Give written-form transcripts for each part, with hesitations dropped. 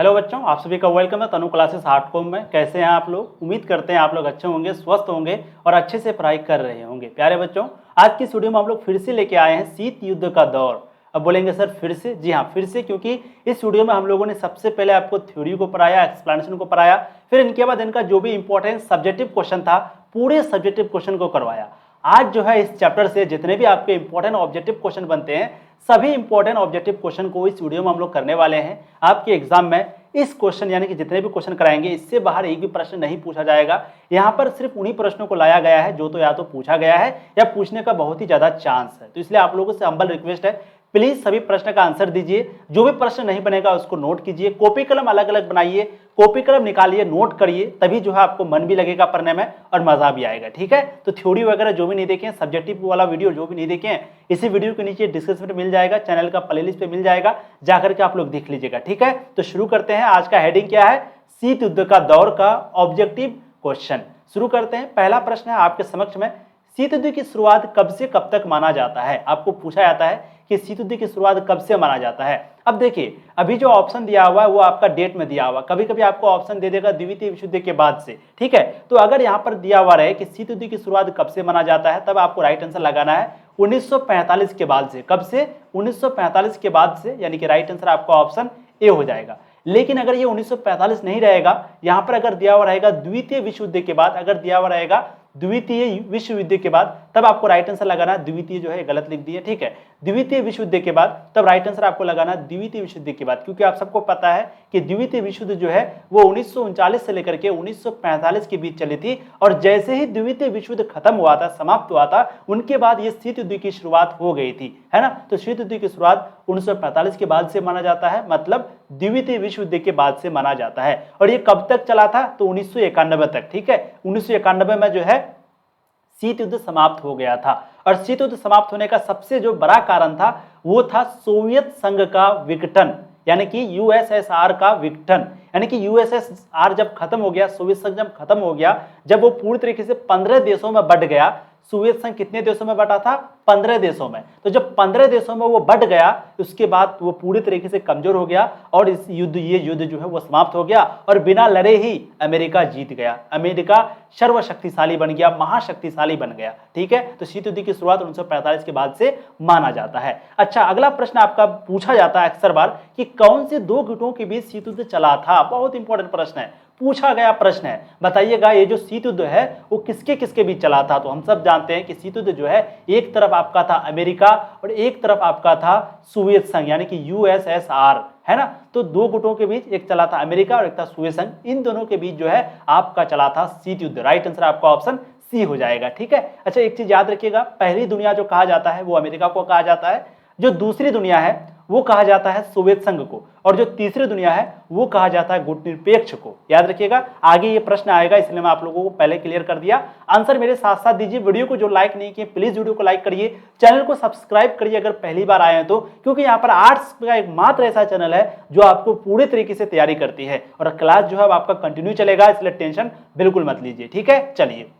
Hello बच्चों, आप सभी का वेलकम है तनु क्लासेस हार्डकॉम में। कैसे हैं आप लोग? उम्मीद करते हैं आप लोग अच्छे होंगे, स्वस्थ होंगे और अच्छे से पढ़ाई कर रहे होंगे। प्यारे बच्चों, आज की इस वीडियो में हम लोग फिर से लेके आए हैं शीत युद्ध का दौर। अब बोलेंगे सर फिर से? जी हाँ, फिर से, क्योंकि इस वीडियो में हम लोगों ने सबसे पहले आपको थ्योरी को पढ़ाया, एक्सप्लेनेशन को पढ़ाया, फिर इनके बाद इनका जो भी इंपॉर्टेंट सब्जेक्टिव क्वेश्चन था पूरे सब्जेक्टिव क्वेश्चन को करवाया। आज जो है इस चैप्टर से जितने भी आपके इंपॉर्टेंट ऑब्जेक्टिव क्वेश्चन बनते हैं, सभी इंपॉर्टेंट ऑब्जेक्टिव क्वेश्चन को इस वीडियो में हम लोग करने वाले हैं। आपके एग्जाम में इस क्वेश्चन यानी कि जितने भी क्वेश्चन कराएंगे, इससे बाहर एक भी प्रश्न नहीं पूछा जाएगा। यहाँ पर सिर्फ उन्हीं प्रश्नों को लाया गया है जो तो या तो पूछा गया है या पूछने का बहुत ही ज्यादा चांस है। तो इसलिए आप लोगों से हम्बल रिक्वेस्ट है, प्लीज सभी प्रश्न का आंसर दीजिए। जो भी प्रश्न नहीं बनेगा उसको नोट कीजिए, कॉपी कलम अलग अलग बनाइए, कॉपी कलम निकालिए, नोट करिए, तभी जो है आपको मन भी लगेगा पढ़ने में और मजा भी आएगा। ठीक है, तो थ्योरी वगैरह जो भी नहीं देखें, सब्जेक्टिव वाला वीडियो जो भी नहीं देखें, इसी वीडियो के नीचे डिस्क्रिप्शन में मिल जाएगा, चैनल का प्लेलिस्ट पे मिल जाएगा, जाकर के आप लोग देख लीजिएगा। ठीक है, तो शुरू करते हैं। आज का हेडिंग क्या है? शीत युद्ध का दौर का ऑब्जेक्टिव क्वेश्चन। शुरू करते हैं। पहला प्रश्न है आपके समक्ष में, शीत युद्ध की शुरुआत कब से कब तक माना जाता है? आपको पूछा जाता है कि शीत युद्ध की शुरुआत कब से माना जाता है। अब देखिए, अभी जो ऑप्शन दिया हुआ है वो आपका डेट में दिया हुआ, कभी कभी आपको ऑप्शन दे देगा द्वितीय विश्व युद्ध के बाद से। ठीक है, तो अगर यहाँ पर दिया हुआ रहे कि शीत युद्ध की शुरुआत कब से माना जाता है, तब आपको राइट आंसर लगाना है 1945 के बाद से। कब से? 1945 के बाद से, यानी कि राइट आंसर आपका ऑप्शन ए हो जाएगा। लेकिन अगर ये 1945 नहीं रहेगा, यहाँ पर अगर दिया हुआ रहेगा द्वितीय विश्व युद्ध के बाद, अगर दिया हुआ रहेगा द्वितीय विश्व युद्ध के बाद, तब आपको राइट आंसर लगाना है द्वितीय, जो है गलत लिख दिए। ठीक है, द्वितीय विश्व युद्ध के बाद, तब राइट आंसर आपको लगाना है द्वितीय विश्व युद्ध के बाद, क्योंकि आप सबको पता है कि द्वितीय विश्व युद्ध जो है वो 1939 से लेकर के 1945 के बीच चली थी। और जैसे ही द्वितीय विश्व युद्ध खत्म हुआ था, समाप्त हुआ था, उनके बाद ये शीत युद्ध की शुरुआत हो गई थी, है ना। तो शीत युद्ध की शुरुआत 1945 के बाद से माना जाता है, मतलब द्वितीय विश्व युद्ध के बाद से माना जाता है। और ये कब तक चला था? तो 1991 तक। ठीक है, 1991 में जो है शीत युद्ध समाप्त हो गया था। और शीत युद्ध समाप्त होने का सबसे जो बड़ा कारण था वो था सोवियत संघ का विघटन, यानी कि यूएसएसआर का विघटन। यानी कि यूएसएसआर जब खत्म हो गया, सोवियत संघ जब खत्म हो गया, जब वो पूरी तरीके से 15 देशों में बंट गया। सोवियत संघ कितने देशों में बटा था? 15 देशों में। तो जब 15 देशों में वो बट गया, उसके बाद वो पूरी तरीके से कमजोर हो गया और ये युद्ध जो है वो समाप्त हो गया और बिना लड़े ही अमेरिका जीत गया। अमेरिका सर्वशक्तिशाली बन गया, महाशक्तिशाली बन गया। ठीक है, तो शीत युद्ध की शुरुआत 1945 के बाद से माना जाता है। अच्छा, अगला प्रश्न आपका पूछा जाता है अक्सर बार कि कौन से दो गुटों के बीच शीत युद्ध चला था? बहुत इंपॉर्टेंट प्रश्न है, पूछा गया प्रश्न है। बताइएगा ये जो शीत युद्ध है वो किसके किसके बीच चला था? तो हम सब जानते हैं कि शीत युद्ध जो है एक तरफ आपका था अमेरिका और एक तरफ आपका था सोवियत संघ, यानी कि यूएसएसआर, है ना। तो दो गुटों के बीच एक चला था अमेरिका और एक था सोवियत संघ, इन दोनों के बीच जो है आपका चला था शीत युद्ध। राइट आंसर आपका ऑप्शन सी हो जाएगा। ठीक है, अच्छा एक चीज याद रखिएगा, पहली दुनिया जो कहा जाता है वो अमेरिका को कहा जाता है, जो दूसरी दुनिया है वो कहा जाता है सोवियत संघ को, और जो तीसरी दुनिया है वो कहा जाता है गुटनिरपेक्ष को। याद रखिएगा, आगे ये प्रश्न आएगा, इसलिए मैं आप लोगों को पहले क्लियर कर दिया। आंसर मेरे साथ साथ दीजिए। वीडियो को जो लाइक नहीं किए प्लीज वीडियो को लाइक करिए, चैनल को सब्सक्राइब करिए अगर पहली बार आए हैं तो, क्योंकि यहाँ पर आर्ट्स का एक मात्र ऐसा चैनल है जो आपको पूरे तरीके से तैयारी करती है और क्लास जो है आपका कंटिन्यू चलेगा, इसलिए टेंशन बिल्कुल मत लीजिए। ठीक है, चलिए,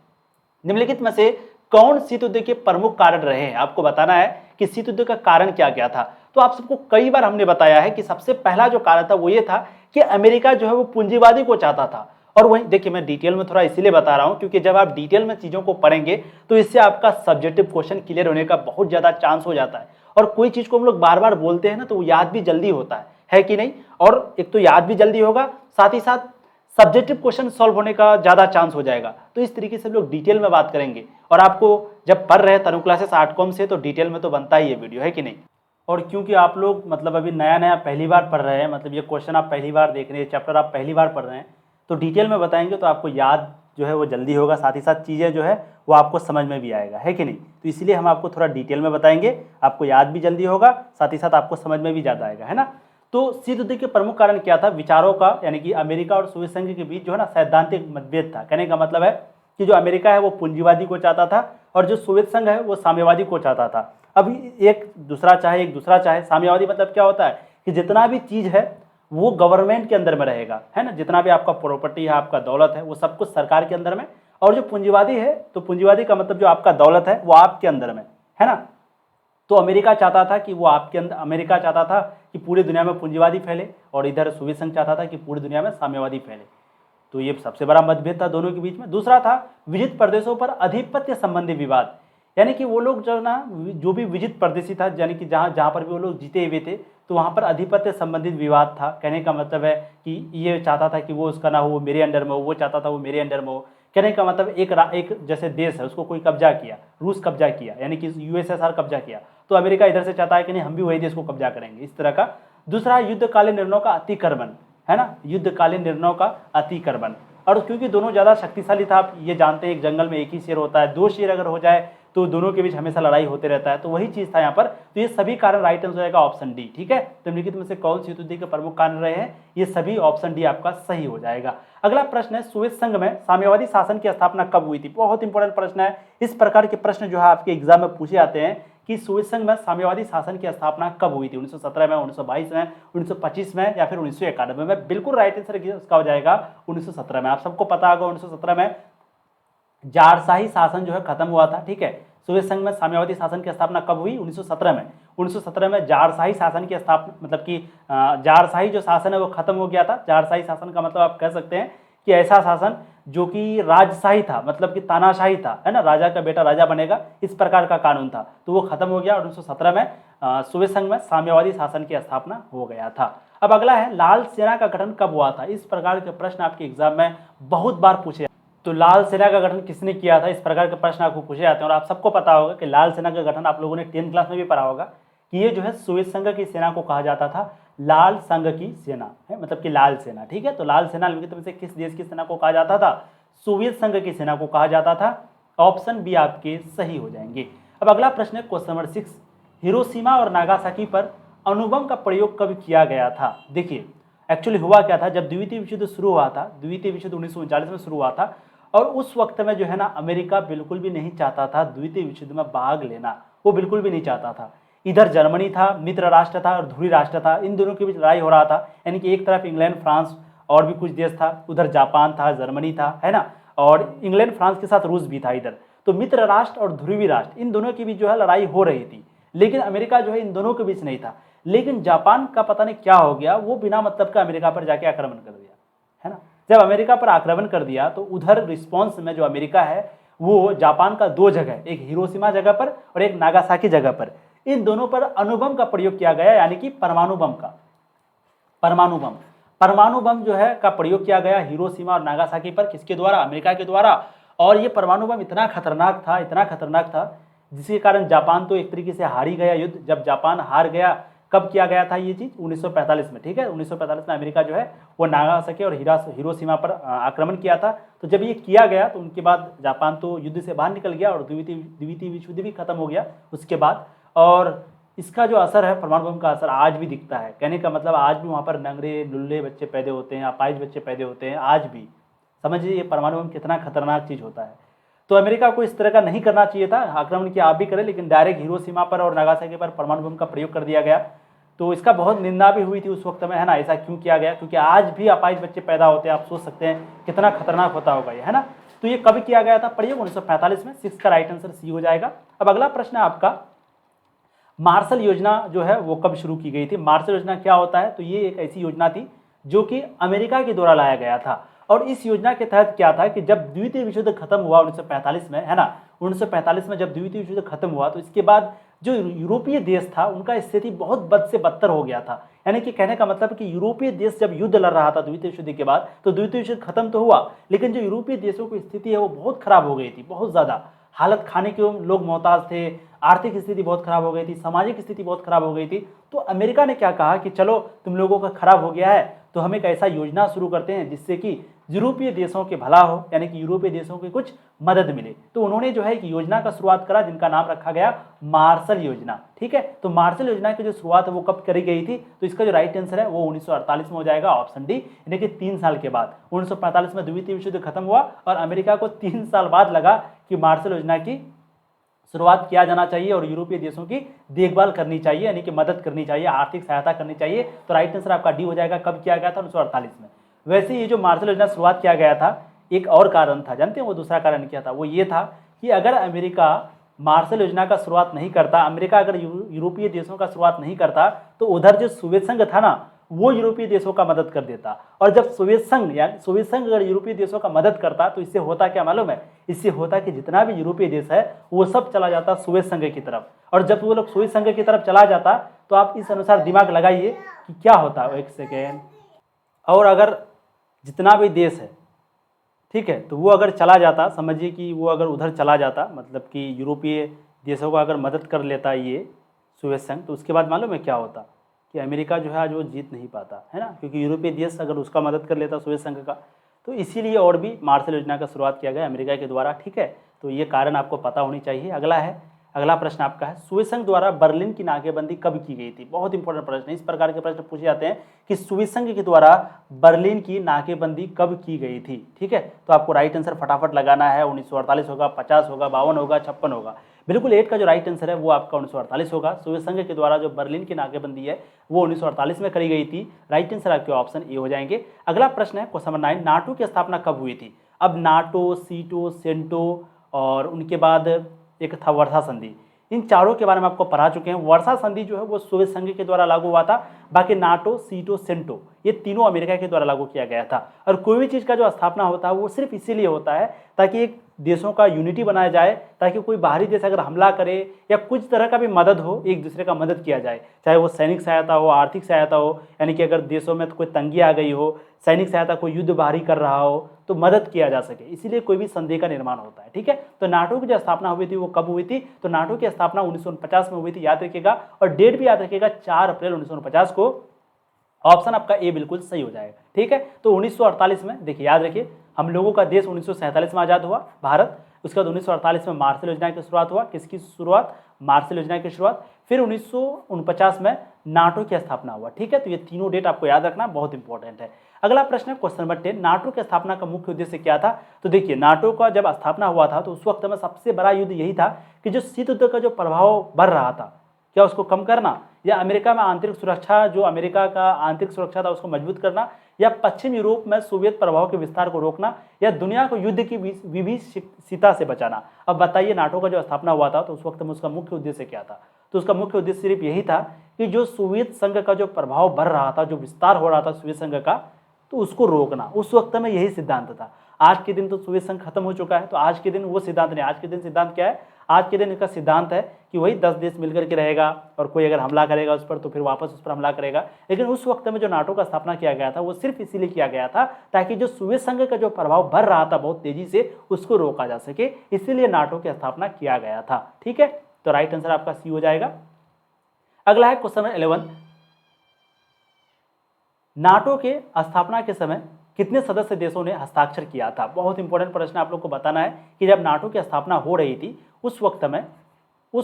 निम्नलिखित में से कौन शीत युद्ध के प्रमुख कारण रहे हैं? आपको बताना है कि शीत युद्ध का कारण क्या क्या था। तो आप सबको कई बार हमने बताया है कि सबसे पहला जो कारण था वो ये था कि अमेरिका जो है वो पूंजीवादी को चाहता था। और वही देखिए, मैं डिटेल में थोड़ा इसीलिए बता रहा हूं क्योंकि जब आप डिटेल में चीजों को पढ़ेंगे तो इससे आपका सब्जेक्टिव क्वेश्चन क्लियर होने का बहुत ज्यादा चांस हो जाता है। और कोई चीज को हम लोग बार बार बोलते हैं ना, तो वो याद भी जल्दी होता है कि नहीं? और एक तो याद भी जल्दी होगा, साथ ही साथ सब्जेक्टिव क्वेश्चन सॉल्व होने का ज्यादा चांस हो जाएगा। तो इस तरीके से हम लोग डिटेल में बात करेंगे, और आपको जब पढ़ रहे हैं तनु क्लासेस आर्टकॉम से तो डिटेल में तो बनता ही है वीडियो, है कि नहीं? और क्योंकि आप लोग मतलब अभी नया नया पहली बार पढ़ रहे हैं, मतलब ये क्वेश्चन आप पहली बार देख रहे हैं, चैप्टर आप पहली बार पढ़ रहे हैं, तो डिटेल में बताएंगे तो आपको याद जो है वो जल्दी होगा, साथ ही साथ चीज़ें जो है वो आपको समझ में भी आएगा, है कि नहीं? तो इसलिए हम आपको थोड़ा डिटेल में बताएंगे, आपको याद भी जल्दी होगा, साथ ही साथ आपको समझ में भी ज़्यादा आएगा, है ना। तो शीत युद्ध के प्रमुख कारण क्या था? विचारों का, यानी कि अमेरिका और सोवियत संघ के बीच जो है ना सैद्धांतिक मतभेद था। कहने का मतलब है कि जो अमेरिका है वो पूंजीवादी को चाहता था और जो सोवियत संघ है वो साम्यवादी को चाहता था। अब एक दूसरा चाहे, साम्यवादी मतलब क्या होता है कि जितना भी चीज है वो गवर्नमेंट के अंदर में रहेगा, है ना। जितना भी आपका प्रॉपर्टी है, आपका दौलत है, वो सब कुछ सरकार के अंदर में। और जो पूंजीवादी है, तो पूंजीवादी का मतलब जो आपका दौलत है वो आपके अंदर में, है ना। तो अमेरिका चाहता था कि वो आपके अंदर, अमेरिका चाहता था कि पूरी दुनिया में पूंजीवादी फैले और इधर सोवियत संघ चाहता था कि पूरी दुनिया में साम्यवादी फैले। तो ये सबसे बड़ा मतभेद था दोनों के बीच में। दूसरा था विजित प्रदेशों पर अधिपत्य संबंधी विवाद, यानी कि वो लोग जो ना, जो भी विजित प्रदेशी था, यानी कि जहाँ जहाँ पर भी वो लोग जीते हुए थे, तो वहाँ पर अधिपत्य संबंधित विवाद था। कहने का मतलब है कि ये चाहता था कि वो उसका ना हो, वो मेरे अंडर में हो, वो चाहता था वो मेरे अंडर में हो। कहने का मतलब एक जैसे देश है उसको कोई कब्जा किया, रूस कब्जा किया, यानी कि यूएसएसआर कब्जा किया, तो अमेरिका इधर से चाहता है कि नहीं हम भी वही देश को कब्जा करेंगे, इस तरह का। दूसरा युद्धकालीन निर्णयों का अतिक्रमण, है ना, युद्धकालीन निर्णयों का अतिक्रमण। और क्योंकि दोनों ज़्यादा शक्तिशाली था, आप ये जानते हैं एक जंगल में एक ही शेर होता है, दो शेर अगर हो जाए तो दोनों के बीच हमेशा लड़ाई होते रहता है, तो वही चीज़ था यहाँ पर। तो ये सभी कारण राइट आंसर हो जाएगा ऑप्शन डी। ठीक है, तो निम्नलिखित में से कौन सी युद्ध के प्रमुख कारण रहे हैं, ये सभी ऑप्शन डी आपका सही हो जाएगा। अगला प्रश्न है, सोवियत संघ में साम्यवादी शासन की स्थापना कब हुई थी? बहुत इंपॉर्टेंट प्रश्न है। इस प्रकार के प्रश्न जो है आपके एग्जाम में पूछे जाते हैं कि सोवियत संघ में साम्यवादी शासन की स्थापना कब हुई थी? 1917 में, 1922 में, 1925 में या फिर 1991 में? बिल्कुल राइट आंसर इसका हो जाएगा 1917 में। आप सबको पता होगा 1917 में जारशाही शासन जो है खत्म हुआ था। ठीक है, सोवियत संघ में साम्यवादी शासन की स्थापना कब हुई? 1917 में। 1917 में जारशाही शासन की स्थापना, मतलब कि जारशाही जो शासन है वो खत्म हो गया था। जारशाही शासन का मतलब आप कह सकते हैं कि ऐसा शासन जो कि राजशाही था, मतलब कि तानाशाही था, है ना, राजा का बेटा राजा बनेगा, इस प्रकार का कानून था, तो वो खत्म हो गया और 1917 में सोवियत संघ में साम्यवादी शासन की स्थापना हो गया था। अब अगला है, लाल सेना का गठन कब हुआ था? इस प्रकार के प्रश्न आपके एग्जाम में बहुत बार पूछे। तो लाल सेना का गठन किसने किया था? इस प्रकार के प्रश्न आपको पूछे जाते हैं और आप सबको पता होगा कि लाल सेना का गठन, आप लोगों ने 10th क्लास में भी पढ़ा होगा कि ये जो है सोवियत संघ की सेना को कहा जाता था लाल संघ की सेना, है, मतलब कि लाल सेना। ठीक है, तो लाल सेना निम्नलिखित में से किस देश की सेना को कहा जाता था? सोवियत संघ की सेना को कहा जाता था। ऑप्शन बी आपके सही हो जाएंगे। अब अगला प्रश्न है क्वेश्चन नंबर 6, हिरोशिमा और नागासाकी पर अणुबम का प्रयोग कब किया गया था? देखिए एक्चुअली हुआ क्या था, जब द्वितीय विश्व युद्ध शुरू हुआ था, द्वितीय विश्व युद्ध 1939 में शुरू हुआ था, और उस वक्त में जो है ना अमेरिका बिल्कुल भी नहीं चाहता था द्वितीय विश्व युद्ध में भाग लेना, वो बिल्कुल भी नहीं चाहता था। इधर जर्मनी था, मित्र राष्ट्र था, और ध्रुवी राष्ट्र था, इन दोनों के बीच लड़ाई हो रहा था। यानी कि एक तरफ इंग्लैंड, फ्रांस और भी कुछ देश था, उधर जापान था, जर्मनी था, है ना, और इंग्लैंड फ्रांस के साथ रूस भी था इधर। तो मित्र राष्ट्र और ध्रुवी राष्ट्र, इन दोनों के बीच जो है लड़ाई हो रही थी, लेकिन अमेरिका जो है इन दोनों के बीच नहीं था। लेकिन जापान का पता नहीं क्या हो गया, वो बिना मतलब का अमेरिका पर जाके आक्रमण कर दिया, है ना। जब अमेरिका पर आक्रमण कर दिया तो उधर रिस्पॉन्स में जो अमेरिका है वो जापान का दो जगह, एक हिरोशिमा जगह पर और एक नागासाकी जगह पर, इन दोनों पर अणुबम का प्रयोग किया गया, यानी कि परमाणु बम का, परमाणु बम जो है का प्रयोग किया गया हिरोशिमा और नागासाकी पर। किसके द्वारा? अमेरिका के द्वारा। और ये परमाणु बम इतना खतरनाक था, जिसके कारण जापान तो एक तरीके से हार ही गया युद्ध। जब जापान हार गया, कब किया गया था ये चीज़? 1945 में। ठीक है, 1945 में अमेरिका जो है वो नागासाकी और हिरोशिमा पर आक्रमण किया था। तो जब ये किया गया तो उनके बाद जापान तो युद्ध से बाहर निकल गया और द्वितीय विश्व युद्ध भी खत्म हो गया उसके बाद। और इसका जो असर है, परमाणु बम का असर आज भी दिखता है। कहने का मतलब आज भी वहाँ पर नंगरे लुल्ले बच्चे पैदा होते हैं, अपाहिज बच्चे पैदा होते हैं आज भी। समझिए ये परमाणु बम कितना खतरनाक चीज़ होता है। तो अमेरिका को इस तरह का नहीं करना चाहिए था, आक्रमण किया आप भी करें, लेकिन डायरेक्ट हिरोशिमा पर और नागासाकी पर परमाणु बम का प्रयोग कर दिया गया। तो इसका बहुत निंदा भी हुई थी उस वक्त में, है ना। ऐसा क्यों किया गया? क्योंकि आज भी अपाहिज बच्चे पैदा होते हैं, आप सोच सकते हैं कितना खतरनाक होता होगा ये, है ना। तो ये कब किया गया था प्रयोग? 1945 में। 6 का राइट आंसर सी हो जाएगा। अब अगला प्रश्न है आपका, मार्शल योजना जो है वो कब शुरू की गई थी? मार्शल योजना क्या होता है? तो ये एक ऐसी योजना थी जो कि अमेरिका के द्वारा लाया गया था। और इस योजना के तहत क्या था कि जब द्वितीय विश्व युद्ध खत्म हुआ 1945 में, है ना, 1945 में जब द्वितीय विश्व युद्ध खत्म हुआ तो इसके बाद जो यूरोपीय देश था उनका स्थिति बहुत बद से बदतर हो गया था। यानी कि कहने का मतलब कि यूरोपीय देश जब युद्ध लड़ रहा था द्वितीय विश्व युद्ध के बाद, तो द्वितीय विश्व युद्ध खत्म तो हुआ, लेकिन जो यूरोपीय देशों की स्थिति है वो बहुत खराब हो गई थी, बहुत ज़्यादा। हालत खाने के लोग मोहताज थे, आर्थिक स्थिति बहुत खराब हो गई थी, सामाजिक स्थिति बहुत खराब हो गई थी। तो अमेरिका ने क्या कहा कि चलो तुम लोगों का खराब हो गया है तो हम एक ऐसा योजना शुरू करते हैं जिससे कि यूरोपीय देशों के भला हो, यानी कि यूरोपीय देशों की कुछ मदद मिले। तो उन्होंने जो है एक योजना का शुरुआत करा जिनका नाम रखा गया मार्शल योजना। ठीक है, तो मार्शल योजना की जो शुरुआत है वो कब करी गई थी? तो इसका जो राइट आंसर है वो 1948 में हो जाएगा, ऑप्शन डी, यानी कि 3 साल के बाद। 1945 में द्वितीय विश्व युद्ध खत्म हुआ और अमेरिका को 3 साल बाद लगा कि मार्शल योजना की शुरुआत किया जाना चाहिए और यूरोपीय देशों की देखभाल करनी चाहिए, यानी कि मदद करनी चाहिए, आर्थिक सहायता करनी चाहिए। तो राइट आंसर आपका डी हो जाएगा। कब किया गया था? 1948 में। वैसे ये जो मार्शल योजना शुरुआत किया गया था, एक और कारण था, जानते हैं वो दूसरा कारण क्या था? वो ये था कि अगर अमेरिका मार्शल योजना का शुरुआत नहीं करता, अमेरिका अगर यूरोपीय देशों का शुरुआत नहीं करता, तो उधर जो सोवियत संघ था ना, वो यूरोपीय देशों का मदद कर देता। और जब सोवियत संघ अगर यूरोपीय देशों का मदद करता, तो इससे होता क्या मालूम है? इससे होता कि जितना भी यूरोपीय देश है वो सब चला जाता सोवियत संघ की तरफ। और जब वो लोग सोवियत संघ की तरफ चला जाता, तो आप इस अनुसार दिमाग लगाइए कि क्या होता। एक सेकेंड। और अगर जितना भी देश है, ठीक है, तो वो अगर चला जाता, समझिए कि वो अगर उधर चला जाता, मतलब कि यूरोपीय देशों को अगर मदद कर लेता ये सोवियत संघ, तो उसके बाद मालूम है क्या होता कि अमेरिका जो है आज वो जीत नहीं पाता, है ना, क्योंकि यूरोपीय देश अगर उसका मदद कर लेता सोवियत संघ का, तो इसीलिए और भी मार्शल योजना का शुरुआत किया गया अमेरिका के द्वारा। ठीक है, तो ये कारण आपको पता होनी चाहिए। अगला प्रश्न आपका है, सोवियत संघ द्वारा बर्लिन की नाकेबंदी कब की गई थी? बहुत इंपॉर्टेंट प्रश्न है। इस प्रकार के प्रश्न पूछे जाते हैं कि सोवियत संघ के द्वारा बर्लिन की नाकेबंदी कब की गई थी। ठीक है, तो आपको राइट आंसर फटाफट लगाना है। 1948 होगा, 50 होगा, 52 होगा, 56 होगा। बिल्कुल 8 का जो राइट आंसर है वो आपका 1948 होगा। सोवियत संघ के द्वारा जो बर्लिन की नाकेबंदी है वो 1948 में करी गई थी। राइट आंसर आपके ऑप्शन ए हो जाएंगे। अगला प्रश्न है क्वेश्चन नंबर 9, नाटो की स्थापना कब हुई थी? अब नाटो, सीटो, सेंटो और उनके बाद एक था वर्सा संधि, इन चारों के बारे में आपको पढ़ा चुके हैं। वर्सा संधि जो है वो सोवियत संघ के द्वारा लागू हुआ था। बाकी नाटो, सीटो, सेंटो ये तीनों अमेरिका के द्वारा लागू किया गया था। और कोई भी चीज़ का जो स्थापना होता है वो सिर्फ इसीलिए होता है ताकि एक देशों का यूनिटी बनाया जाए, ताकि कोई बाहरी देश अगर हमला करे या कुछ तरह का भी मदद हो, एक दूसरे का मदद किया जाए, चाहे वो सैनिक सहायता हो, आर्थिक सहायता हो, यानी कि अगर देशों में तो कोई तंगी आ गई हो, सैनिक सहायता, कोई युद्ध बाहरी कर रहा हो, तो मदद किया जा सके, इसीलिए कोई भी संधि का निर्माण होता है। ठीक है, तो नाटो की जो स्थापना हुई थी वो कब हुई थी? तो नाटो की स्थापना 1949 में हुई थी, याद रखिएगा। और डेट भी याद रखिएगा, 4 अप्रैल 1949 को। ऑप्शन आपका ए बिल्कुल सही हो जाएगा। ठीक है, तो 1948 में देखिए, याद रखिए, हम लोगों का देश 1947 में आज़ाद हुआ भारत। उसके बाद 1948 में मार्शल योजना की शुरुआत हुआ। किसकी शुरुआत? मार्शल योजना की शुरुआत। फिर 1949 में नाटो की स्थापना हुआ। ठीक है, तो ये तीनों डेट आपको याद रखना बहुत इंपॉर्टेंट है। अगला प्रश्न है क्वेश्चन नंबर 10, नाटो की स्थापना का मुख्य उद्देश्य क्या था? तो देखिए, नाटो का जब स्थापना हुआ था तो उस वक्त में सबसे बड़ा युद्ध यही था कि जो शीत युद्ध का जो प्रभाव बढ़ रहा था, क्या उसको कम करना, या अमेरिका में आंतरिक सुरक्षा, जो अमेरिका का आंतरिक सुरक्षा था उसको मजबूत करना, या पश्चिम यूरोप में सोवियत प्रभाव के विस्तार को रोकना, या दुनिया को युद्ध की विभीषिका से बचाना। अब बताइए, नाटो का जो स्थापना हुआ था तो उस वक्त में उसका मुख्य उद्देश्य क्या था? तो उसका मुख्य उद्देश्य सिर्फ यही था कि जो सोवियत संघ का जो प्रभाव बढ़ रहा था, जो विस्तार हो रहा था सोवियत संघ का, तो उसको रोकना। उस वक्त में यही सिद्धांत था। आज के दिन तो सोवियत संघ खत्म हो चुका है, तो आज के दिन वो सिद्धांत नहीं। आज के दिन सिद्धांत क्या है? आज के दिन इसका सिद्धांत है कि वही 10 देश मिलकर के रहेगा, और कोई अगर हमला करेगा उस पर तो फिर वापस उस पर हमला करेगा। लेकिन उस वक्त में जो नाटो का स्थापना किया गया था वो सिर्फ इसीलिए किया गया था ताकि जो सोवियत संघ का जो प्रभाव बढ़ रहा था बहुत तेजी से, उसको रोका जा सके, इसीलिए नाटो की स्थापना किया गया था। ठीक है, तो राइट आंसर आपका सी हो जाएगा। अगला है क्वेश्चन नंबर 11, नाटो के स्थापना के समय कितने सदस्य देशों ने हस्ताक्षर किया था? बहुत इंपॉर्टेंट प्रश्न आपलोग को बताना है कि जब नाटो की स्थापना हो रही थी उस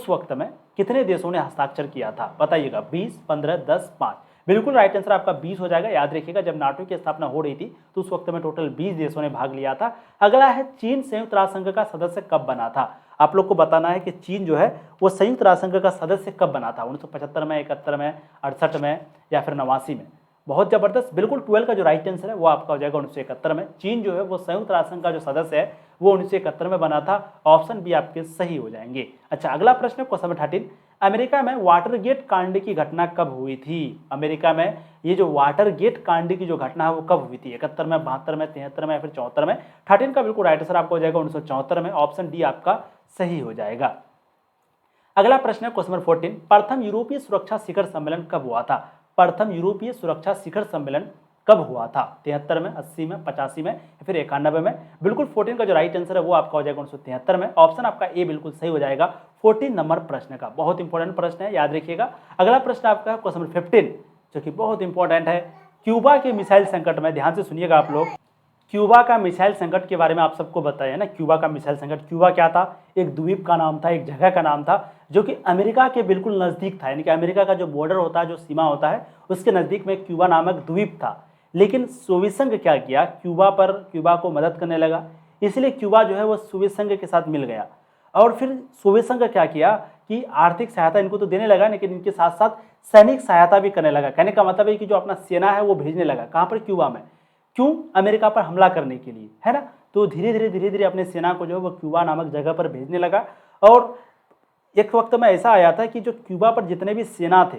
वक्त में कितने देशों ने हस्ताक्षर किया था? बताइएगा। 20, 15, 10, 5। बिल्कुल राइट आंसर आपका 20 हो जाएगा। याद रखिएगा, जब नाटो की स्थापना हो रही थी तो उस वक्त में टोटल 20 देशों ने भाग लिया था। अगला है, चीन संयुक्त राष्ट्र संघ का सदस्य कब बना था? आप लोग को बताना है कि चीन जो है वो संयुक्त राष्ट्र संघ का सदस्य कब बना था? 1975 में, 71 में, 68 में, या फिर 89 में? बहुत जबरदस्त। बिल्कुल 12 का जो राइट आंसर है वो आपका हो जाएगा 1971 में। चीन जो है वो संयुक्त राष्ट्र संघ का जो सदस्य है वो 1971 में बना था। ऑप्शन बी आपके सही हो जाएंगे। अच्छा, अगला प्रश्न क्वेश्चन नंबर 13, अमेरिका में वाटरगेट कांड की घटना कब हुई थी? अमेरिका में ये जो वाटरगेट कांड की जो घटना है वो कब हुई थी? 71 में, 72 में, 73 में, या फिर 74 में? 13 का बिल्कुल राइट आंसर आपका हो जाएगा 1974 में। ऑप्शन डी आपका सही हो जाएगा। अगला प्रश्न है क्वेश्चन नंबर 14, प्रथम यूरोपीय सुरक्षा शिखर सम्मेलन कब हुआ था? प्रथम यूरोपीय सुरक्षा शिखर सम्मेलन कब हुआ था? 73 में, 80 में, 85 में, या फिर 91 में? बिल्कुल 14 का जो राइट आंसर है वो आपका हो जाएगा 1973 में। ऑप्शन आपका ए बिल्कुल सही हो जाएगा 14 नंबर प्रश्न का। बहुत इंपॉर्टेंट प्रश्न है, याद रखिएगा। अगला प्रश्न आपका क्वेश्चन नंबर 15, जो कि बहुत इंपॉर्टेंट है। क्यूबा के मिसाइल संकट में, ध्यान से सुनिएगा आप लोग, क्यूबा का मिसाइल संकट के बारे में आप सबको बताया ना। क्यूबा का मिसाइल संकट, क्यूबा क्या था? एक द्वीप का नाम था, एक जगह का नाम था जो कि अमेरिका के बिल्कुल नज़दीक था, यानी कि अमेरिका का जो बॉर्डर होता है, जो सीमा होता है, उसके नज़दीक में क्यूबा नामक द्वीप था। लेकिन सोवियत संघ क्या किया? क्यूबा को मदद करने लगा, इसलिए क्यूबा जो है वो सोवियत संघ के साथ मिल गया। और फिर सोवियत संघ क्या किया कि आर्थिक सहायता इनको तो देने लगा, लेकिन इनके साथ साथ सैनिक सहायता भी करने लगा। कहने का मतलब है कि जो अपना सेना है वो भेजने लगा। कहाँ पर? क्यूबा में। क्यों? अमेरिका पर हमला करने के लिए, है ना। तो धीरे धीरे अपने सेना को जो है वो क्यूबा नामक जगह पर भेजने लगा। और एक वक्त में ऐसा आया था कि जो क्यूबा पर जितने भी सेना थे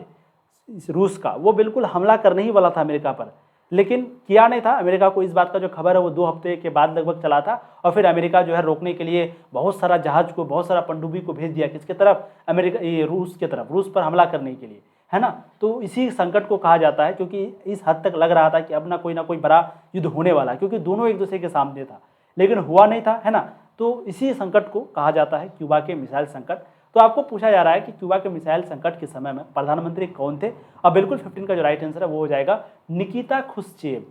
इस रूस का, वो बिल्कुल हमला करने ही वाला था अमेरिका पर, लेकिन किया नहीं था। अमेरिका को इस बात का जो खबर है वो 2 हफ्ते के बाद लगभग चला था, और फिर अमेरिका जो है रोकने के लिए बहुत सारा जहाज को, बहुत सारा पनडुब्बी को भेज दिया किसके तरफ, अमेरिका, ये रूस की तरफ, रूस पर हमला करने के लिए, है ना। तो इसी संकट को कहा जाता है, क्योंकि इस हद तक लग रहा था कि अब ना कोई बड़ा युद्ध होने वाला है, क्योंकि दोनों एक दूसरे के सामने था, लेकिन हुआ नहीं था, है ना। तो इसी संकट को कहा जाता है क्यूबा के मिसाइल संकट। तो आपको पूछा जा रहा है कि क्यूबा के मिसाइल संकट के समय में प्रधानमंत्री कौन थे, और बिल्कुल 15 का जो राइट आंसर है वो हो जाएगा निकिता खुश्चेव।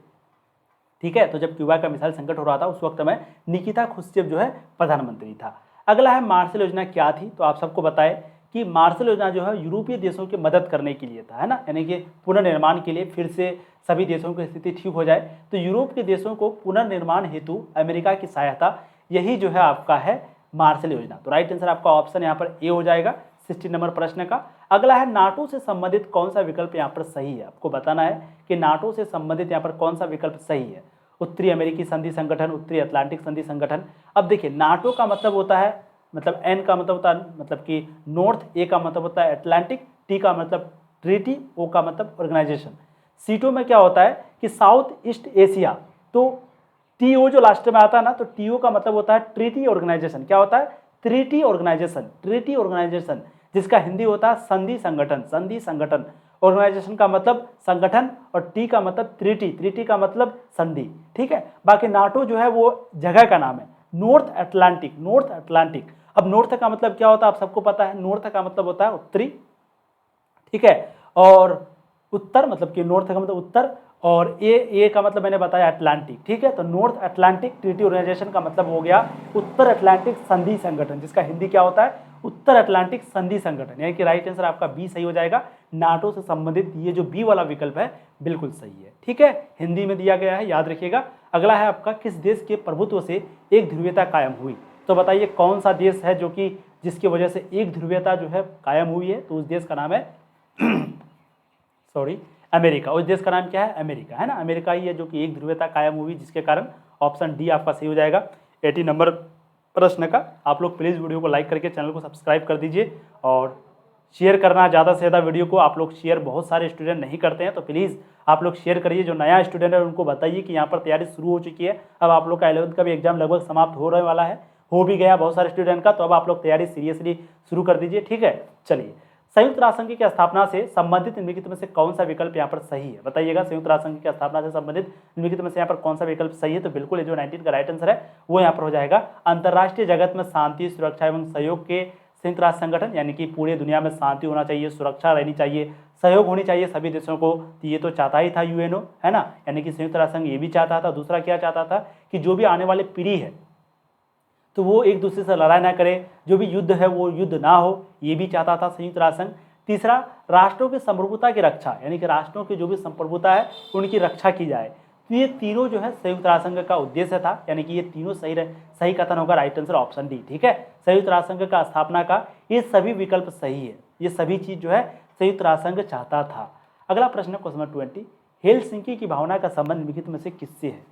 ठीक है, तो जब क्यूबा का मिसाइल संकट हो रहा था उस वक्त में निकिता खुश्चेव जो है प्रधानमंत्री था। अगला है मार्शल योजना क्या थी, तो आप सबको बताएं कि मार्शल योजना जो है यूरोपीय देशों की मदद करने के लिए था, है ना, यानी कि पुनर्निर्माण के लिए, फिर से सभी देशों की स्थिति ठीक हो जाए, तो यूरोप के देशों को पुनर्निर्माण हेतु अमेरिका की सहायता, यही जो है आपका है मार्शल योजना। तो राइट आंसर आपका ऑप्शन यहाँ पर ए हो जाएगा 16 नंबर प्रश्न का। अगला है नाटो से संबंधित कौन सा विकल्प यहाँ पर सही है, आपको बताना है कि नाटो से संबंधित यहाँ पर कौन सा विकल्प सही है। उत्तरी अमेरिकी संधि संगठन, उत्तरी अटलांटिक संधि संगठन। अब देखिए, नाटो का मतलब होता है, मतलब एन का मतलब होता है मतलब कि नॉर्थ, ए का मतलब होता है अटलांटिक, टी का मतलब ट्रीटी, ओ का मतलब ऑर्गेनाइजेशन। सीटो में क्या होता है कि साउथ ईस्ट एशिया, तो टीओ जो लास्ट में आता है ना, तो टीओ का मतलब होता है ट्रीटी ऑर्गेनाइजेशन। क्या होता है? ट्रीटी ऑर्गेनाइजेशन, ट्रीटी ऑर्गेनाइजेशन, जिसका हिंदी होता है संधि संगठन, संधि संगठन। ऑर्गेनाइजेशन का मतलब संगठन, और टी का मतलब ट्रीटी, ट्रीटी का मतलब संधि। ठीक है, बाकी नाटो जो है वो जगह का नाम है, नॉर्थ अटलांटिक, नॉर्थ अटलांटिक। अब नॉर्थ का मतलब क्या होता है आप सबको पता है, नॉर्थ का मतलब होता है उत्तरी, ठीक है, और उत्तर मतलब कि नॉर्थ का मतलब उत्तर, और ए का मतलब मैंने बताया अटलांटिक। ठीक है, तो नॉर्थ अटलांटिक ट्रीटी ऑर्गेनाइजेशन का मतलब हो गया उत्तर अटलांटिक संधि संगठन, जिसका हिंदी क्या होता है, उत्तर अटलांटिक संधि संगठन। यानी कि राइट आंसर आपका बी सही हो जाएगा। नाटो से संबंधित ये जो बी वाला विकल्प है बिल्कुल सही है। ठीक है, हिंदी में दिया गया है, याद रखिएगा। अगला है आपका, किस देश के प्रभुत्व से एक ध्रुवीयता कायम हुई, तो बताइए कौन सा देश है जो कि जिसकी वजह से एक ध्रुवीयता जो है कायम हुई है, तो उस देश का नाम है सॉरी अमेरिका। उस देश का नाम क्या है? अमेरिका, है ना। अमेरिका ही है जो कि एक ध्रुवीयता कायम हुई, जिसके कारण ऑप्शन डी आपका सही हो जाएगा 80 नंबर प्रश्न का। आप लोग प्लीज़ वीडियो को लाइक करके चैनल को सब्सक्राइब कर दीजिए, और शेयर करना ज़्यादा से ज़्यादा वीडियो को। आप लोग शेयर बहुत सारे स्टूडेंट नहीं करते हैं, तो प्लीज़ आप लोग शेयर करिए। जो नया स्टूडेंट है उनको बताइए कि यहाँ पर तैयारी शुरू हो चुकी है। अब आप लोग का 11th का भी एग्जाम लगभग समाप्त होने वाला है, हो भी गया बहुत सारे स्टूडेंट का, तो अब आप लोग तैयारी सीरियसली शुरू कर दीजिए। ठीक है, चलिए, संयुक्त राष्ट्र संघ की स्थापना से संबंधित निम्नलिखित में से कौन सा विकल्प यहाँ पर सही है, बताइएगा। संयुक्त राष्ट्र संघ की स्थापना से संबंधित निम्नलिखित में से यहाँ पर कौन सा विकल्प सही है, तो बिल्कुल ये जो 19 का राइट आंसर है वो यहाँ पर हो जाएगा अंतर्राष्ट्रीय जगत में शांति, सुरक्षा एवं सहयोग के संयुक्त राष्ट्र संगठन। यानी कि पूरे दुनिया में शांति होना चाहिए, सुरक्षा रहनी चाहिए, सहयोग होनी चाहिए सभी देशों को। ये तो चाहता ही था यूएनओ, है ना, यानी कि संयुक्त राष्ट्र संघ ये भी चाहता था। दूसरा क्या चाहता था कि जो भी आने वाली पीढ़ी है तो वो एक दूसरे से लड़ाई ना करे, जो भी युद्ध है वो युद्ध ना हो, ये भी चाहता था संयुक्त राष्ट्र संघ। तीसरा, राष्ट्रों की संप्रभुता की रक्षा, यानी कि राष्ट्रों की जो भी संप्रभुता है उनकी रक्षा की जाए। तो ये तीनों जो है संयुक्त राष्ट्र संघ का उद्देश्य था, यानी कि ये तीनों सही कथन होगा। Right answer option D. ठीक है, संयुक्त राष्ट्र संघ का स्थापना का ये सभी विकल्प सही है, ये सभी चीज जो है संयुक्त राष्ट्र संघ चाहता था। अगला प्रश्न है क्वेश्चन नंबर 20, हेलसिंकी की भावना का संबंध निम्नलिखित में से किससे है?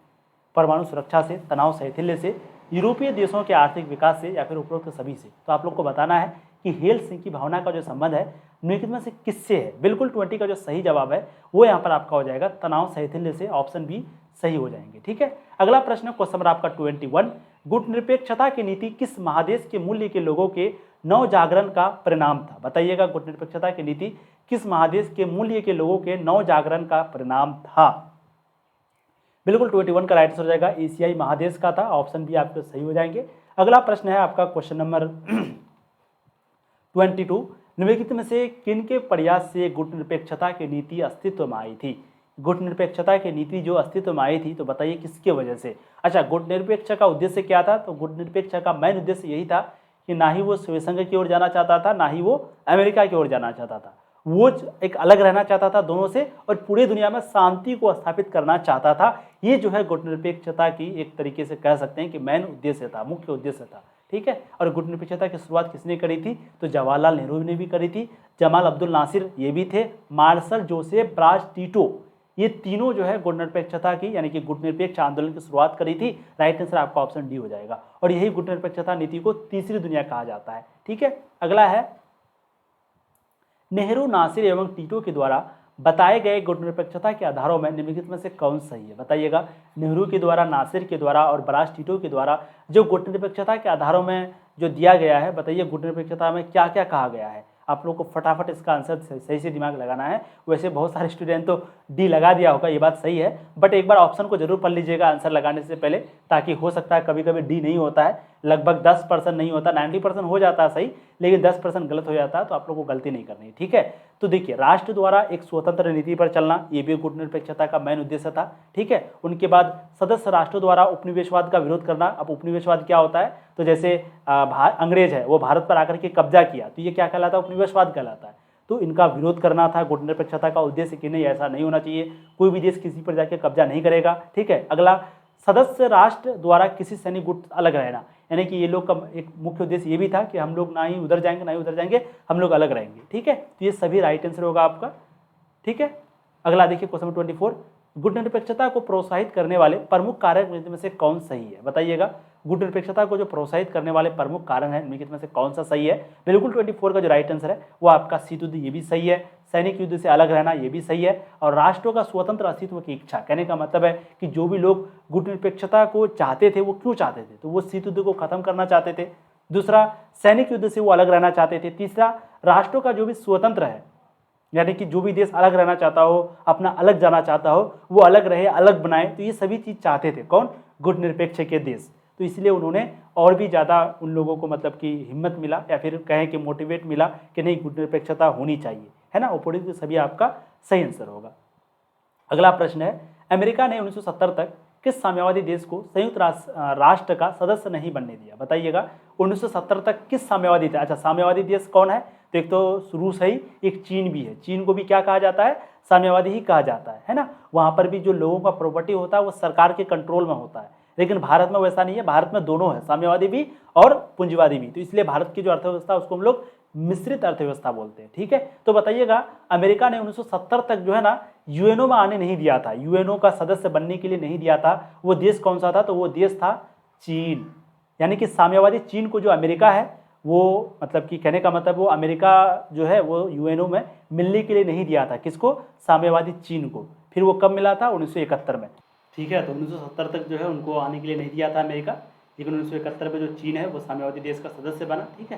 परमाणु सुरक्षा से, तनाव शैथिल्य से, यूरोपीय देशों के आर्थिक विकास से, या फिर उपरोक्त सभी से। तो आप लोग को बताना है कि हेलसिंकी भावना का जो संबंध है निम्नलिखित में से किससे है। बिल्कुल 20 का जो सही जवाब है वो यहाँ पर आपका हो जाएगा तनाव शैथिल्य से, ऑप्शन बी सही हो जाएंगे। ठीक है, अगला प्रश्न क्वेश्चन नंबर आपका 21, गुटनिरपेक्षता की नीति किस महादेश के मूल्य के लोगों के नव जागरण का परिणाम था? बताइएगा, गुटनिरपेक्षता की नीति किस महादेश के मूल्य के लोगों के नव जागरण का परिणाम था? बिल्कुल 21 का राइट आंसर हो जाएगा एशियाई महादेश का था, ऑप्शन बी आपके सही हो जाएंगे। अगला प्रश्न है आपका क्वेश्चन नंबर 22, निम्नलिखित में से किन के प्रयास से गुटनिरपेक्षता की नीति अस्तित्व में आई थी? गुटनिरपेक्षता की नीति जो अस्तित्व में आई थी, तो बताइए किसके वजह से। अच्छा, गुटनिरपेक्ष का उद्देश्य क्या था? तो गुटनिरपेक्ष का मेन उद्देश्य यही था कि ना ही वो स्वीय संघ की ओर जाना चाहता था, ना ही वो अमेरिका की ओर जाना चाहता था। वो एक अलग रहना चाहता था दोनों से, और पूरी दुनिया में शांति को स्थापित करना चाहता था। ये जो है गुटनिरपेक्षता की एक तरीके से कह सकते हैं कि मेन उद्देश्य था, मुख्य उद्देश्य था। ठीक है, और गुटनिरपेक्षता की शुरुआत किसने करी थी? तो जवाहरलाल नेहरू ने भी करी थी, जमाल अब्दुल नासिर ये भी थे, मार्शल जोसेफ ब्राज टीटो, ये तीनों जो है गुटनिरपेक्षता की यानी कि गुटनिरपेक्ष आंदोलन की शुरुआत करी थी। राइट आंसर आपका ऑप्शन डी हो जाएगा, और यही गुटनिरपेक्षता नीति को तीसरी दुनिया कहा जाता है। ठीक है, अगला है नेहरू, नासिर एवं टीटो के द्वारा बताए गए गुटनिरपेक्षता के आधारों में निम्नलिखित में से कौन सही है? बताइएगा। नेहरू के द्वारा, नासिर के द्वारा और बराज टीटो के द्वारा जो गुटनिरपेक्षता के आधारों में जो दिया गया है, बताइए गुटनिरपेक्षता में क्या क्या कहा गया है? आप लोग को फटाफट इसका आंसर सही से दिमाग लगाना है। वैसे बहुत सारे स्टूडेंट तो डी लगा दिया होगा, ये बात सही है, बट एक बार ऑप्शन को जरूर पढ़ लीजिएगा आंसर लगाने से पहले, ताकि हो सकता है कभी कभी डी नहीं होता है, लगभग 10% नहीं होता, 90% हो जाता है सही, लेकिन 10% गलत हो जाता है, तो आप लोग को गलती नहीं करनी है, ठीक है। तो देखिए, राष्ट्र द्वारा एक स्वतंत्र नीति पर चलना, ये भी गुटनिरपेक्षता का मेन उद्देश्य था, ठीक है। उनके बाद सदस्य राष्ट्रों द्वारा उपनिवेशवाद का विरोध करना। अब उपनिवेशवाद क्या होता है? तो जैसे अंग्रेज है वो भारत पर आकर के कब्जा किया, तो ये क्या कहलाता है? उपनिवेशवाद कहलाता है। तो इनका विरोध करना था गुटनिरपेक्षता का उद्देश्य, कि नहीं ऐसा नहीं होना चाहिए, कोई भी देश किसी पर जाके कब्जा नहीं करेगा, ठीक है। अगला, सदस्य राष्ट्र द्वारा किसी सैनिक गुट अलग रहना, यानी कि ये लोग का एक मुख्य उद्देश्य ये भी था कि हम लोग ना ही उधर जाएंगे ना ही उधर जाएंगे, हम लोग अलग रहेंगे, ठीक है। तो ये सभी राइट आंसर होगा आपका, ठीक है। अगला देखिए क्वेश्चन 24, गुटनिरपेक्षता को प्रोत्साहित करने वाले प्रमुख कारक में से कौन सही है? बताइएगा। गुटनिरपेक्षता को जो प्रोत्साहित करने वाले प्रमुख कारण है निम्नलिखित में से कौन सा सही है? बिल्कुल 24 का जो राइट आंसर है वो आपका शीत युद्ध, ये भी सही है। सैनिक युद्ध से अलग रहना, ये भी सही है। और राष्ट्रों का स्वतंत्र अस्तित्व की इच्छा, कहने का मतलब है कि जो भी लोग गुटनिरपेक्षता को चाहते थे वो क्यों चाहते थे? तो वो शीत युद्ध को खत्म करना चाहते थे। दूसरा, सैनिक युद्ध से वो अलग रहना चाहते थे। तीसरा, राष्ट्रों का जो भी स्वतंत्र है, यानी कि जो भी देश अलग रहना चाहता हो, अपना अलग जाना चाहता हो, वो अलग रहे, अलग बनाए, तो ये सभी चीज़ चाहते थे कौन? गुटनिरपेक्ष के देश। तो इसलिए उन्होंने और भी ज़्यादा उन लोगों को मतलब कि हिम्मत मिला, या फिर कहें कि मोटिवेट मिला कि नहीं गुटनिरपेक्षता होनी चाहिए, है ना। उपरोक्त सभी आपका सही आंसर होगा। अगला प्रश्न है, अमेरिका ने 1970 तक किस साम्यवादी देश को संयुक्त राष्ट्र का सदस्य नहीं बनने दिया? बताइएगा। 1970 तक किस साम्यवादी थे? अच्छा, साम्यवादी देश कौन है? तो एक तो रूस है ही, एक चीन भी है। चीन को भी क्या कहा जाता है? साम्यवादी ही कहा जाता है ना। वहाँ पर भी जो लोगों का प्रॉपर्टी होता है वो सरकार के कंट्रोल में होता है, लेकिन भारत में वैसा नहीं है। भारत में दोनों है, साम्यवादी भी और पूंजीवादी भी। तो इसलिए भारत की जो अर्थव्यवस्था उसको हम लोग मिश्रित अर्थव्यवस्था बोलते हैं, ठीक है। तो बताइएगा, अमेरिका ने 1970 तक जो है ना यूएनओ में आने नहीं दिया था, यूएनओ का सदस्य बनने के लिए नहीं दिया था। वो देश कौन सा था? तो वो देश था चीन। यानी कि साम्यवादी चीन को जो अमेरिका है वो, मतलब कि कहने का मतलब वो अमेरिका जो है वो यूएनओ में मिलने के लिए नहीं दिया था। किसको? साम्यवादी चीन को। फिर वो कब मिला था? 1971 में, ठीक है। तो 1970 तक जो है उनको आने के लिए नहीं दिया था अमेरिका, लेकिन 1971 में जो चीन है वो साम्यवादी देश का सदस्य बना, ठीक है।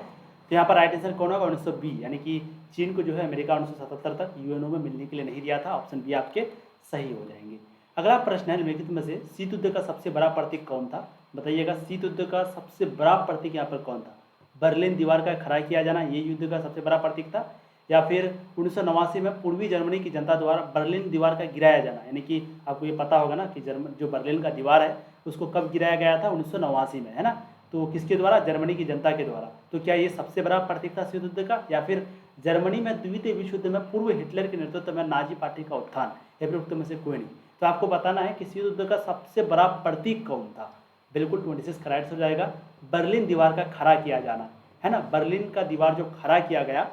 तो यहाँ पर राइट आंसर कौन होगा? 1920, यानी कि चीन को जो है अमेरिका 1977 तक यूएनओ में मिलने के लिए नहीं दिया था। ऑप्शन बी आपके सही हो जाएंगे। अगला प्रश्न है, निम्नलिखित में से शीत युद्ध का सबसे बड़ा प्रतीक कौन था? बताइएगा। शीत युद्ध का सबसे बड़ा प्रतीक यहाँ पर कौन था? बर्लिन दीवार का खड़ा किया जाना, ये युद्ध का सबसे बड़ा प्रतीक था, या फिर 1989 में पूर्वी जर्मनी की जनता द्वारा बर्लिन दीवार का गिराया जाना, यानी कि आपको ये पता होगा ना कि जो बर्लिन का दीवार है उसको कब गिराया गया था? 1989 में, है ना। तो किसके द्वारा? जर्मनी की जनता के द्वारा। तो क्या ये सबसे बड़ा प्रतीक था शीत युद्ध का, या फिर जर्मनी में द्वितीय विश्व युद्ध में पूर्व हिटलर के नेतृत्व में नाजी पार्टी का उत्थान, या फिर उक्त में से कोई नहीं? तो आपको बताना है कि शीत युद्ध का सबसे बड़ा प्रतीक कौन था। बिल्कुल 26 का राइट हो जाएगा, बर्लिन दीवार का खड़ा किया जाना, है ना। बर्लिन का दीवार जो खड़ा किया गया,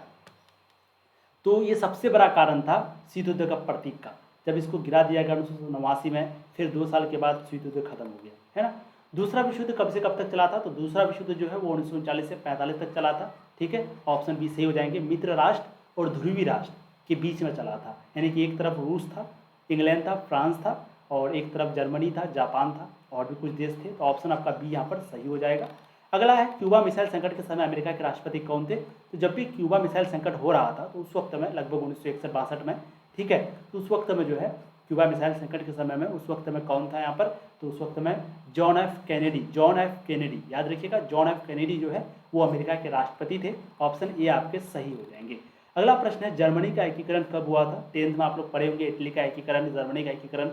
तो ये सबसे बड़ा कारण था शीत युद्ध का प्रतीक का। जब इसको गिरा दिया गया 1989 में, फिर 2 साल के बाद शीत युद्ध खत्म हो गया, है ना। दूसरा विश्व युद्ध कब से कब तक चला था? तो दूसरा विश्व युद्ध जो है वो 1939 से 45 तक चला था, ठीक है। ऑप्शन बी सही हो जाएंगे। मित्र राष्ट्र और ध्रुवी राष्ट्र के बीच में चला था, यानी कि एक तरफ रूस था, इंग्लैंड था, फ्रांस था, और एक तरफ जर्मनी था, जापान था, और भी कुछ देश थे। तो ऑप्शन आपका बी यहाँ पर सही हो जाएगा। अगला है, क्यूबा मिसाइल संकट के समय अमेरिका के राष्ट्रपति कौन थे? तो जब भी क्यूबा मिसाइल संकट हो रहा था तो उस वक्त में, लगभग 1961-62 में, ठीक है, तो उस वक्त में जो है क्यूबा मिसाइल संकट के समय में उस वक्त में कौन था यहाँ पर? तो उस वक्त में जॉन एफ कैनेडी, याद रखिएगा, जॉन एफ कैनेडी जो है वो अमेरिका के राष्ट्रपति थे। ऑप्शन ए आपके सही हो जाएंगे। अगला प्रश्न है, जर्मनी का एकीकरण कब हुआ था? 10th में आप लोग पढ़े होंगे, इटली का एकीकरण, जर्मनी का एकीकरण,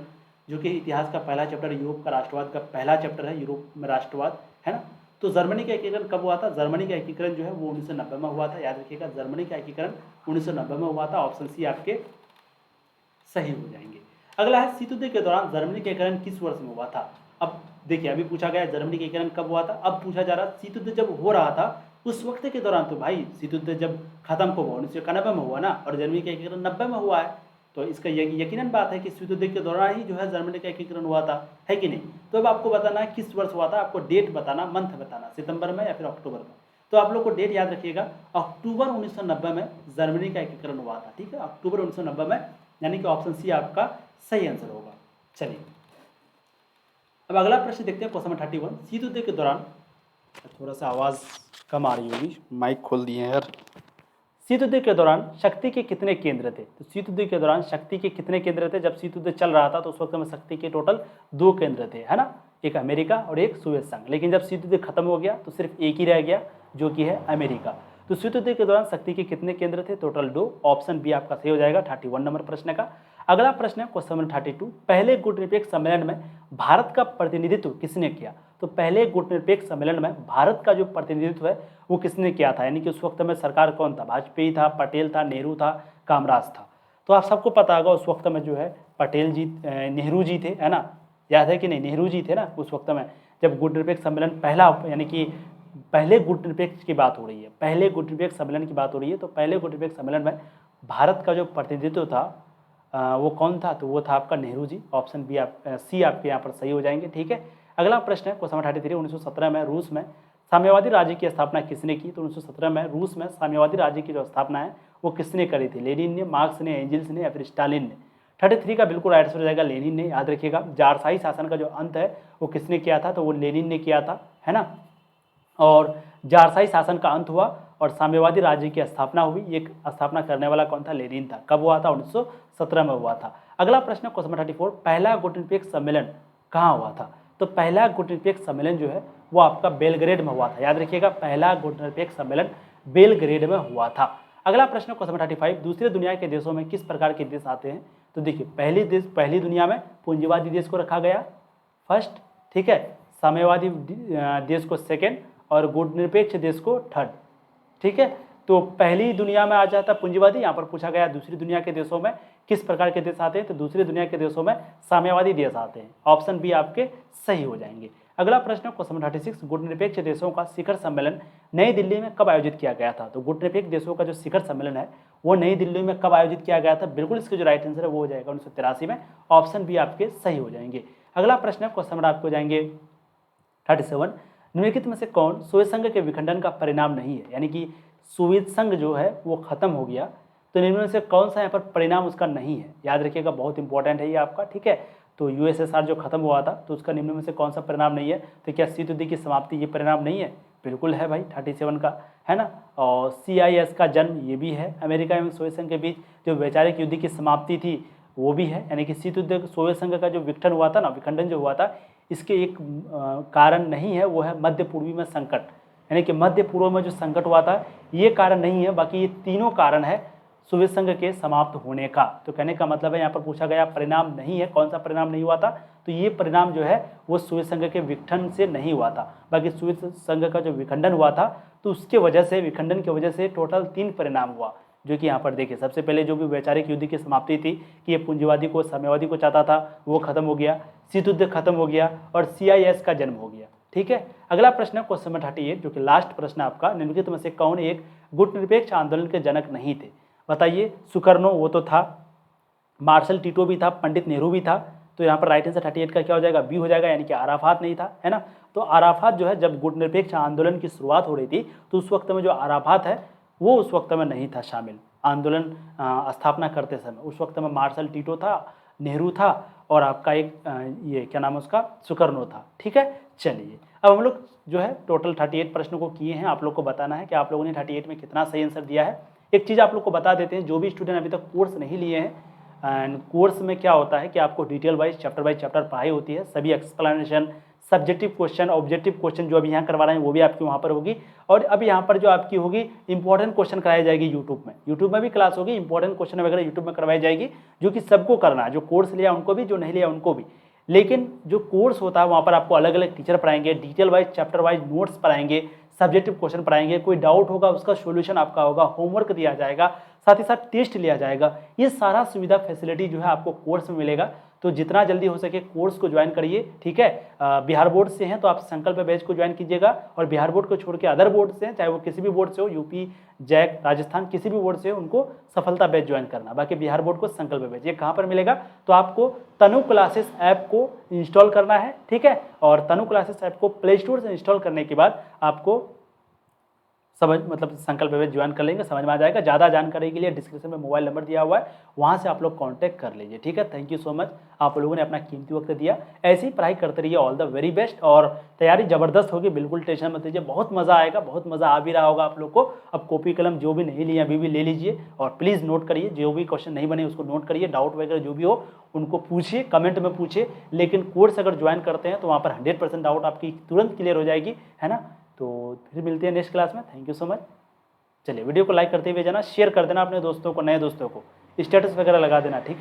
जो कि इतिहास का पहला चैप्टर, यूरोप का राष्ट्रवाद का पहला चैप्टर है, यूरोप में राष्ट्रवाद, है ना। तो जर्मनी का एकीकरण कब हुआ था? जर्मनी का एकीकरण जो है वो 1990 में हुआ था, याद रखिएगा, जर्मनी का एकीकरण 1990 में हुआ था। ऑप्शन सी आपके सही हो जाएंगे। अगला है, शीत युद्ध के दौरान जर्मनी का एकीकरण किस वर्ष में हुआ था? अब देखिए, अभी पूछा गया जर्मनी का एकीकरण कब हुआ था, अब पूछा जा रहा है शीत युद्ध जब हो रहा था उस वक्त के दौरान। तो भाई शीत युद्ध जब खत्म कब हुआ? 1991 में हुआ ना, और जर्मनी का एकीकरण 90 में हुआ है। तो इसका यकीनन बात है कि शीत युद्ध के दौरान ही जो है जर्मनी का एकीकरण हुआ था, है कि नहीं। तो अब आपको बताना है किस वर्ष हुआ था, आपको डेट बताना, मंथ बताना, सितंबर में या फिर अक्टूबर में। तो आप लोग को डेट याद रखिएगा, अक्टूबर 1990 में जर्मनी का एकीकरण हुआ था। ठीक है, अक्टूबर 1990 में, यानी कि ऑप्शन सी आपका सही आंसर होगा। चलिए अब अगला प्रश्न देखते हैं, क्वेश्चन नंबर 31। शीत युद्ध के दौरान, थोड़ा सा आवाज़ कम आ रही होगी, माइक खोल दिए हैं यार। शीत युद्ध के दौरान शक्ति के कितने केंद्र थे? तो शीत युद्ध के दौरान शक्ति के कितने केंद्र थे? जब शीत युद्ध चल रहा था तो उस वक्त में शक्ति के टोटल 2 केंद्र थे, है ना, एक अमेरिका और एक सोवियत संघ। लेकिन जब शीत युद्ध खत्म हो गया तो सिर्फ एक ही रह गया, जो कि है अमेरिका। तो शीत युद्ध के दौरान शक्ति के कितने केंद्र थे? टोटल 2। ऑप्शन बी आपका सही हो जाएगा 31 नंबर प्रश्न का। अगला प्रश्न है क्वेश्चन नंबर 32। पहले गुटनिरपेक्ष सम्मेलन में भारत का प्रतिनिधित्व किसने किया? तो पहले गुटनिरपेक्ष सम्मेलन में भारत का जो प्रतिनिधित्व है वो किसने किया था? यानी कि उस वक्त में सरकार कौन था? वाजपेयी था, पटेल था, नेहरू था, कामराज था। तो आप सबको पता होगा उस वक्त में जो है पटेल जी, नेहरू जी थे, है ना, याद है कि नहीं? नेहरू जी थे ना उस वक्त में, जब गुटनिरपेक्ष सम्मेलन पहला, यानी कि पहले गुटनिरपेक्ष की बात हो रही है, पहले गुटनिरपेक्ष सम्मेलन की बात हो रही है। तो पहले गुटनिरपेक्ष सम्मेलन में भारत का जो प्रतिनिधित्व था वो कौन था? तो वो था आपका Nehru ji. Option B C आपके यहाँ पर सही हो जाएंगे। ठीक है, अगला प्रश्न है क्वेश्चन 33। 1917 में रूस में साम्यवादी राज्य की स्थापना किसने की? तो 1917 में रूस में साम्यवादी राज्य की जो स्थापना है वो किसने करी थी? लेनिन ने, मार्क्स ने, एंजिल्स ने या फिर स्टालिन ने? 33 का बिल्कुल राइट आंसर हो जाएगा लेनिन ने। याद रखिएगा, जारशाही शासन का जो अंत है वो किसने किया था? तो वो लेनिन ने किया था, है ना। और जारशाही शासन का अंत हुआ और साम्यवादी राज्य की स्थापना हुई। एक स्थापना करने वाला कौन था? लेनिन था। कब हुआ था? 1917 में हुआ था। अगला प्रश्न क्वेश्चन नंबर 34। पहला गुटनिरपेक्ष सम्मेलन कहाँ हुआ था? तो पहला गुटनिरपेक्ष सम्मेलन जो है वो आपका बेलग्रेड में हुआ था। याद रखिएगा, पहला गुटनिरपेक्ष सम्मेलन बेलग्रेड में हुआ था। अगला प्रश्न क्वेश्चन नंबर 35। दूसरे दुनिया के देशों में किस प्रकार के देश आते हैं? तो देखिए, पहली दुनिया में पूंजीवादी देश को रखा गया फर्स्ट, ठीक है, साम्यवादी देश को सेकेंड और गुटनिरपेक्ष देश को थर्ड। ठीक है, तो पहली दुनिया में आ जाता पूंजीवादी। यहाँ पर पूछा गया दूसरी दुनिया के देशों में किस प्रकार के देश आते हैं? तो दूसरी दुनिया के देशों में साम्यवादी देश आते हैं। ऑप्शन बी आपके सही हो जाएंगे। अगला प्रश्न क्वेश्चन 36। गुटनिरपेक्ष देशों का शिखर सम्मेलन नई दिल्ली में कब आयोजित किया गया था? तो गुटनिरपेक्ष देशों का जो शिखर सम्मेलन है वो नई दिल्ली में कब आयोजित किया गया था? बिल्कुल इसका जो राइट आंसर है वो हो जाएगा 1983 में। ऑप्शन बी आपके सही हो जाएंगे। अगला प्रश्न क्वेश्चन नंबर आपको हो जाएंगे 37। निम्नलिखित में से कौन सोवियत संघ के विखंडन का परिणाम नहीं है? यानी कि सोवियत संघ जो है वो खत्म हो गया, तो निम्न में से कौन सा यहाँ पर परिणाम उसका नहीं है? याद रखिएगा, बहुत इंपॉर्टेंट है ये आपका। ठीक है, तो यूएसएसआर जो खत्म हुआ था तो उसका निम्न में से कौन सा परिणाम नहीं है? तो क्या शीत युद्ध की समाप्ति ये परिणाम नहीं है? बिल्कुल है भाई, 37 का, है ना। और CIS का जन्म ये भी है। अमेरिका एवं सोवियत संघ के बीच जो वैचारिक युद्ध की समाप्ति थी वो भी है। यानी कि शीत युद्ध, सोवियत संघ का जो विघटन हुआ था ना, विखंडन जो हुआ था, इसके एक कारण नहीं है, वो है मध्य पूर्वी में संकट। यानी कि मध्य पूर्व में जो संकट हुआ था ये कारण नहीं है, बाकी ये तीनों कारण है सोवियत संघ के समाप्त होने का। तो कहने का मतलब है यहाँ पर पूछा गया परिणाम नहीं है, कौन सा परिणाम नहीं हुआ था? तो ये परिणाम जो है वो सोवियत संघ के विघटन से नहीं हुआ था, बाकी सोवियत संघ का जो विखंडन हुआ था तो उसके वजह से, विखंडन की वजह से टोटल 3 परिणाम हुआ, जो कि यहाँ पर देखिए। सबसे पहले जो भी वैचारिक युद्ध की समाप्ति थी कि ये पूंजीवादी को, साम्यवादी को चाहता था, वो खत्म हो गया, शीत युद्ध खत्म हो गया और CIS का जन्म हो गया। ठीक है, अगला प्रश्न है क्वेश्चन नंबर 38, जो कि लास्ट प्रश्न आपका। निम्नलिखित में से कौन एक गुटनिरपेक्ष आंदोलन के जनक नहीं थे? बताइए। सुकर्नो वो तो था, मार्शल टिटो भी था, पंडित नेहरू भी था। तो यहाँ पर राइट आंसर 38 का क्या हो जाएगा? बी हो जाएगा, यानी कि अराफात नहीं था, है ना। तो अराफात जो है, जब गुटनिरपेक्ष आंदोलन की शुरुआत हो रही थी तो उस वक्त में जो अराफात है वो उस वक्त में नहीं था शामिल आंदोलन स्थापना करते समय। उस वक्त में मार्शल टिटो था, नेहरू था और आपका एक ये क्या नाम है उसका, सुकर्नो था। ठीक है, चलिए अब हम लोग जो है टोटल 38 प्रश्नों को किए हैं। आप लोग को बताना है कि आप लोगों ने 38 में कितना सही आंसर दिया है। एक चीज़ आप लोग को बता देते हैं, जो भी स्टूडेंट अभी तक कोर्स नहीं लिए हैं, एंड कोर्स में क्या होता है कि आपको डिटेल वाइज चैप्टर पढ़ाई होती है। सभी explanation, subjective question, objective question जो अभी यहाँ करवा रहे हैं वो भी आपकी वहाँ पर होगी। और अब यहाँ पर जो आपकी होगी इंपॉर्टेंट क्वेश्चन कराई जाएगी यूट्यूब में भी क्लास होगी, इंपॉर्टेंट क्वेश्चन वगैरह यूट्यूब में करवाई जाएगी, जो कि सबको करना है, जो कोर्स लिया उनको भी, जो नहीं लिया उनको भी। लेकिन जो कोर्स होता है वहाँ पर आपको अलग अलग टीचर पढ़ाएंगे, detail wise chapter wise notes पढ़ाएंगे, सब्जेक्टिव क्वेश्चन पढ़ाएंगे, कोई डाउट होगा उसका सॉल्यूशन आपका होगा, होमवर्क दिया जाएगा, साथ ही साथ टेस्ट लिया जाएगा। ये सारा सुविधा फैसिलिटी जो है आपको कोर्स में मिलेगा। तो जितना जल्दी हो सके कोर्स को ज्वाइन करिए। ठीक है, बिहार बोर्ड से हैं तो आप संकल्प बैच को ज्वाइन कीजिएगा, और बिहार बोर्ड को छोड़ के अदर बोर्ड से हैं, चाहे वो किसी भी बोर्ड से हो, यूपी, जैक, राजस्थान, किसी भी बोर्ड से हो, उनको सफलता बैच ज्वाइन करना। बाकी बिहार बोर्ड को संकल्प बैच, ये कहाँ पर मिलेगा? तो आपको तनु क्लासेस ऐप को इंस्टॉल करना है। ठीक है, और तनु क्लासेस ऐप को प्ले स्टोर से इंस्टॉल करने के बाद आपको समझ मतलब संकल्प बैच ज्वाइन कर लेंगे, समझ में आ जाएगा। ज़्यादा जानकारी के लिए डिस्क्रिप्शन में मोबाइल नंबर दिया हुआ है, वहाँ से आप लोग कांटेक्ट कर लीजिए, ठीक है। थैंक यू सो मच, आप लोगों ने अपना कीमती वक्त दिया। ऐसी ही पढ़ाई करते रहिए, ऑल द वेरी बेस्ट। और तैयारी ज़बरदस्त होगी, बिल्कुल टेंशन मत लीजिए, बहुत मज़ा आएगा, बहुत मज़ा आ भी रहा होगा आप लोग को। अब कॉपी कलम जो भी नहीं लिए अभी भी ले लीजिए, और प्लीज़ नोट करिए, जो भी क्वेश्चन नहीं बने उसको नोट करिए, डाउट वगैरह जो भी हो उनको पूछिए, कमेंट में पूछिए। लेकिन कोर्स अगर ज्वाइन करते हैं तो वहाँ पर 100% डाउट आपकी तुरंत क्लियर हो जाएगी, है ना। तो फिर मिलते हैं नेक्स्ट क्लास में, थैंक यू सो मच। चलिए वीडियो को लाइक करते हुए जाना, शेयर कर देना अपने दोस्तों को, नए दोस्तों को, स्टेटस वगैरह लगा देना, ठीक है।